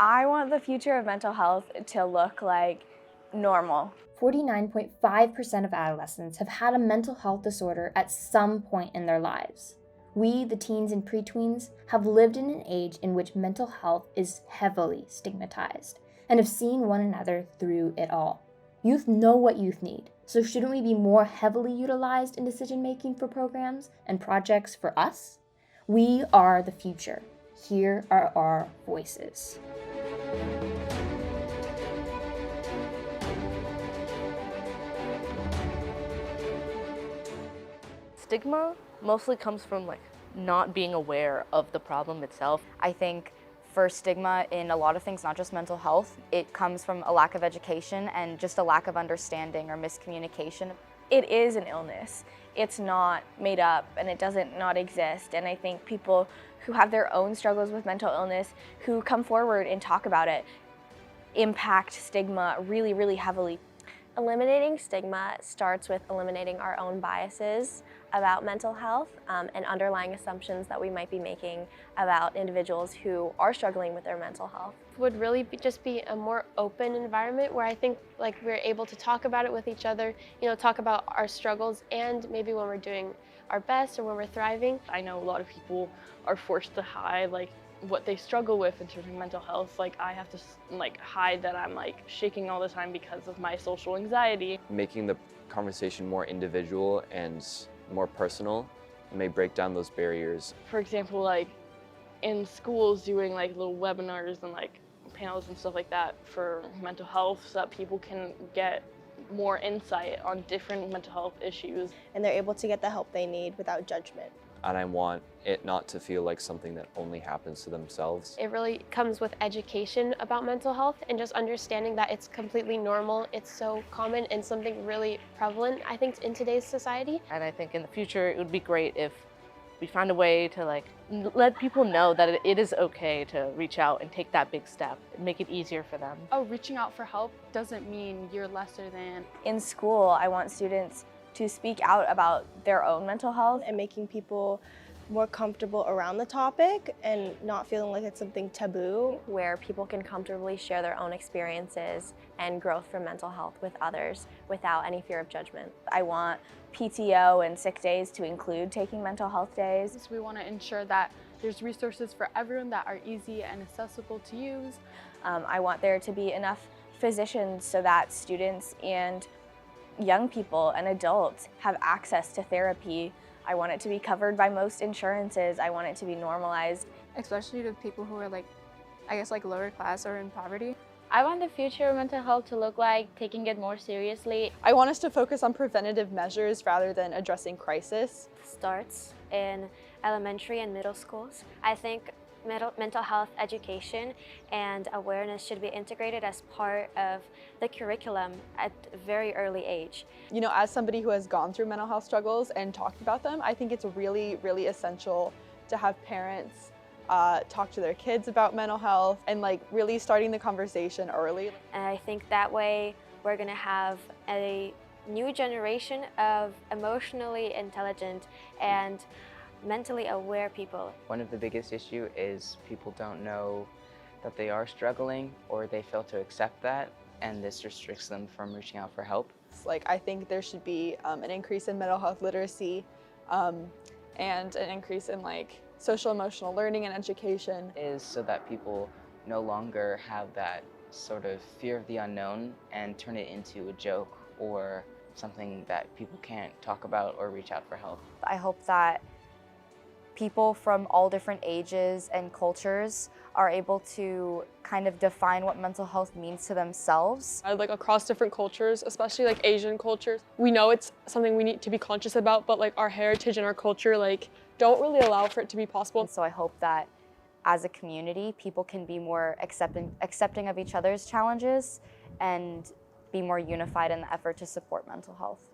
I want the future of mental health to look like normal. 49.5% of adolescents have had a mental health disorder at some point in their lives. We, the teens and preteens, have lived in an age in which mental health is heavily stigmatized and have seen one another through it all. Youth know what youth need, so shouldn't we be more heavily utilized in decision-making for programs and projects for us? We are the future. Here are our voices. Stigma mostly comes from not being aware of the problem itself. I think for stigma in a lot of things, not just mental health, it comes from a lack of education and just a lack of understanding or miscommunication. It is an illness. It's not made up and it doesn't not exist. And I think people who have their own struggles with mental illness, who come forward and talk about it, impact stigma really, really heavily. Eliminating stigma starts with eliminating our own biases about mental health and underlying assumptions that we might be making about individuals who are struggling with their mental health. Would really just be a more open environment where I think we're able to talk about it with each other, talk about our struggles, and maybe when we're doing our best or when we're thriving. I know a lot of people are forced to hide what they struggle with in terms of mental health. I have to hide that I'm shaking all the time because of my social anxiety. Making the conversation more individual and more personal may break down those barriers. For example, in schools doing little webinars and panels and stuff like that for mental health so that people can get more insight on different mental health issues. And they're able to get the help they need without judgment. And I want it not to feel like something that only happens to themselves. It really comes with education about mental health and just understanding that it's completely normal. It's so common and something really prevalent, I think, in today's society. And I think in the future it would be great if we found a way to let people know that it is okay to reach out and take that big step and make it easier for them. Oh, reaching out for help doesn't mean you're lesser than. In school, I want students to speak out about their own mental health and making people more comfortable around the topic and not feeling like it's something taboo. Where people can comfortably share their own experiences and growth from mental health with others without any fear of judgment. I want PTO and sick days to include taking mental health days. We want to ensure that there's resources for everyone that are easy and accessible to use. I want there to be enough physicians so that students and young people and adults have access to therapy. I want it to be covered by most insurances. I want it to be normalized. Especially to people who are lower class or in poverty. I want the future of mental health to look like taking it more seriously. I want us to focus on preventative measures rather than addressing crisis. Starts in elementary and middle schools. I think mental health education and awareness should be integrated as part of the curriculum at a very early age. As somebody who has gone through mental health struggles and talked about them, I think it's really, really essential to have parents talk to their kids about mental health and really starting the conversation early. And I think that way we're going to have a new generation of emotionally intelligent and mentally aware people. One of the biggest issues is people don't know that they are struggling or they fail to accept that, and this restricts them from reaching out for help. I think there should be an increase in mental health literacy and an increase in social emotional learning and education. Is so that people no longer have that sort of fear of the unknown and turn it into a joke or something that people can't talk about or reach out for help. I hope that people from all different ages and cultures are able to kind of define what mental health means to themselves. Across different cultures, especially Asian cultures, we know it's something we need to be conscious about, but our heritage and our culture don't really allow for it to be possible. And so I hope that as a community, people can be more accepting of each other's challenges and be more unified in the effort to support mental health.